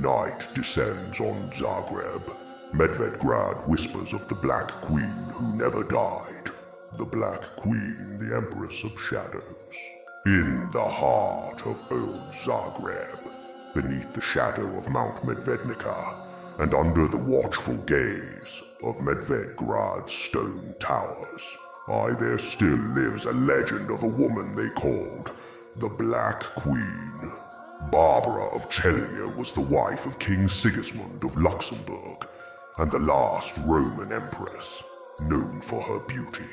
night descends on Zagreb. Medvedgrad whispers of the Black Queen who never died. The Black Queen, the Empress of Shadows. In the heart of old Zagreb, beneath the shadow of Mount Medvednica, and under the watchful gaze of Medvedgrad's stone towers, there still lives a legend of a woman they called the Black Queen. Barbara of Celje was the wife of King Sigismund of Luxembourg, and the last Roman empress, known for her beauty,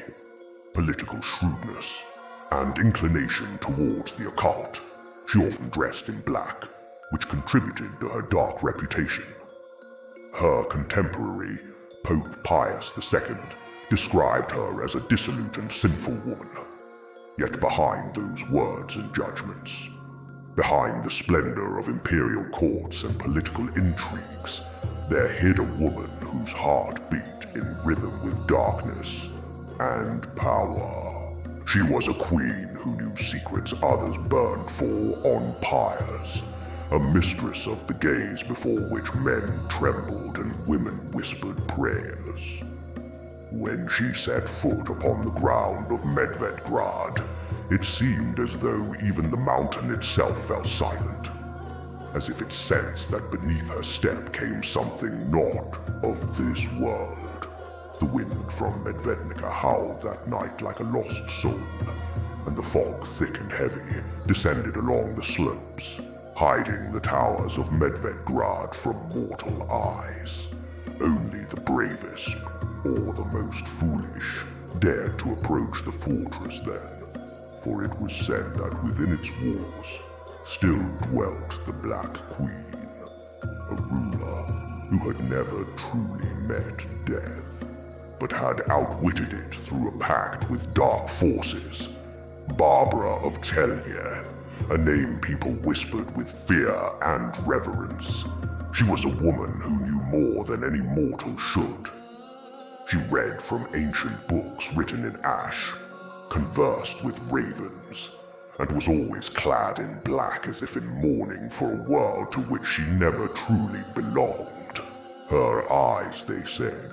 political shrewdness, and inclination towards the occult. She often dressed in black, which contributed to her dark reputation. Her contemporary, Pope Pius II, described her as a dissolute and sinful woman. Yet behind those words and judgments, behind the splendor of imperial courts and political intrigues, there hid a woman whose heart beat in rhythm with darkness and power. She was a queen who knew secrets others burned for on pyres, a mistress of the gaze before which men trembled and women whispered prayers. When she set foot upon the ground of Medvedgrad, it seemed as though even the mountain itself fell silent, as if it sensed that beneath her step came something not of this world. The wind from Medvednica howled that night like a lost soul, and the fog, thick and heavy, descended along the slopes, hiding the towers of Medvedgrad from mortal eyes. Only the bravest, or the most foolish, dared to approach the fortress then, for it was said that within its walls still dwelt the Black Queen, a ruler who had never truly met death, but had outwitted it through a pact with dark forces. Barbara of Celje, a name people whispered with fear and reverence. She was a woman who knew more than any mortal should. She read from ancient books written in ash, conversed with ravens, and was always clad in black as if in mourning for a world to which she never truly belonged. Her eyes, they said,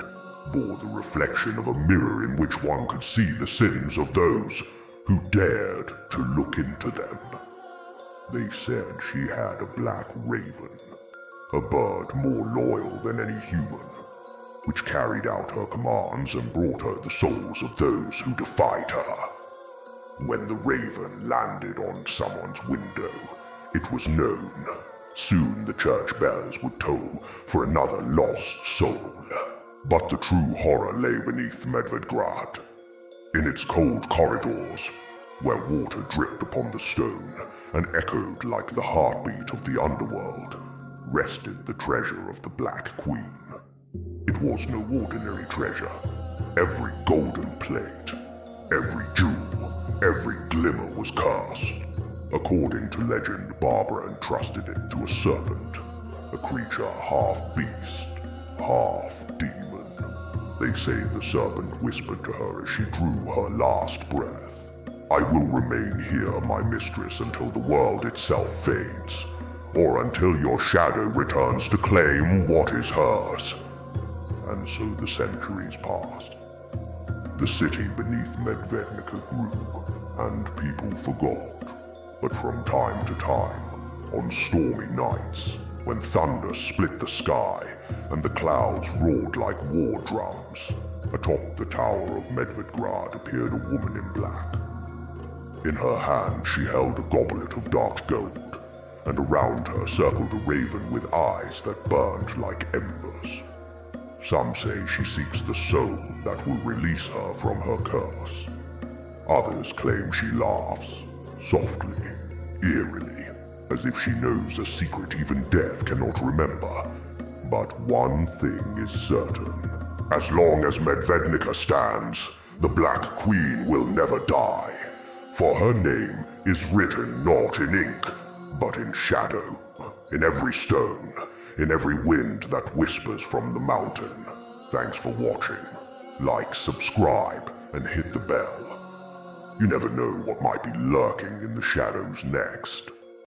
bore the reflection of a mirror in which one could see the sins of those who dared to look into them. They said she had a black raven, a bird more loyal than any human, which carried out her commands and brought her the souls of those who defied her. When the raven landed on someone's window, it was known. Soon the church bells would toll for another lost soul. But the true horror lay beneath Medvedgrad, in its cold corridors, where water dripped upon the stone and echoed like the heartbeat of the underworld, rested the treasure of the Black Queen. It was no ordinary treasure. Every golden plate, every jewel, every glimmer was cursed. According to legend, Barbara entrusted it to a serpent, a creature half beast, half demon. They say the serpent whispered to her as she drew her last breath, "I will remain here, my mistress, until the world itself fades, or until your shadow returns to claim what is hers." And so the centuries passed. The city beneath Medvednica grew, and people forgot. But from time to time, on stormy nights, when thunder split the sky and the clouds roared like war drums, atop the tower of Medvedgrad appeared a woman in black. In her hand she held a goblet of dark gold, and around her circled a raven with eyes that burned like embers. Some say she seeks the soul that will release her from her curse. Others claim she laughs, softly, eerily, as if she knows a secret even death cannot remember. But one thing is certain. As long as Medvednica stands, the Black Queen will never die. For her name is written not in ink, but in shadow, in every stone, in every wind that whispers from the mountain. Thanks for watching. Like, subscribe, and hit the bell. You never know what might be lurking in the shadows next.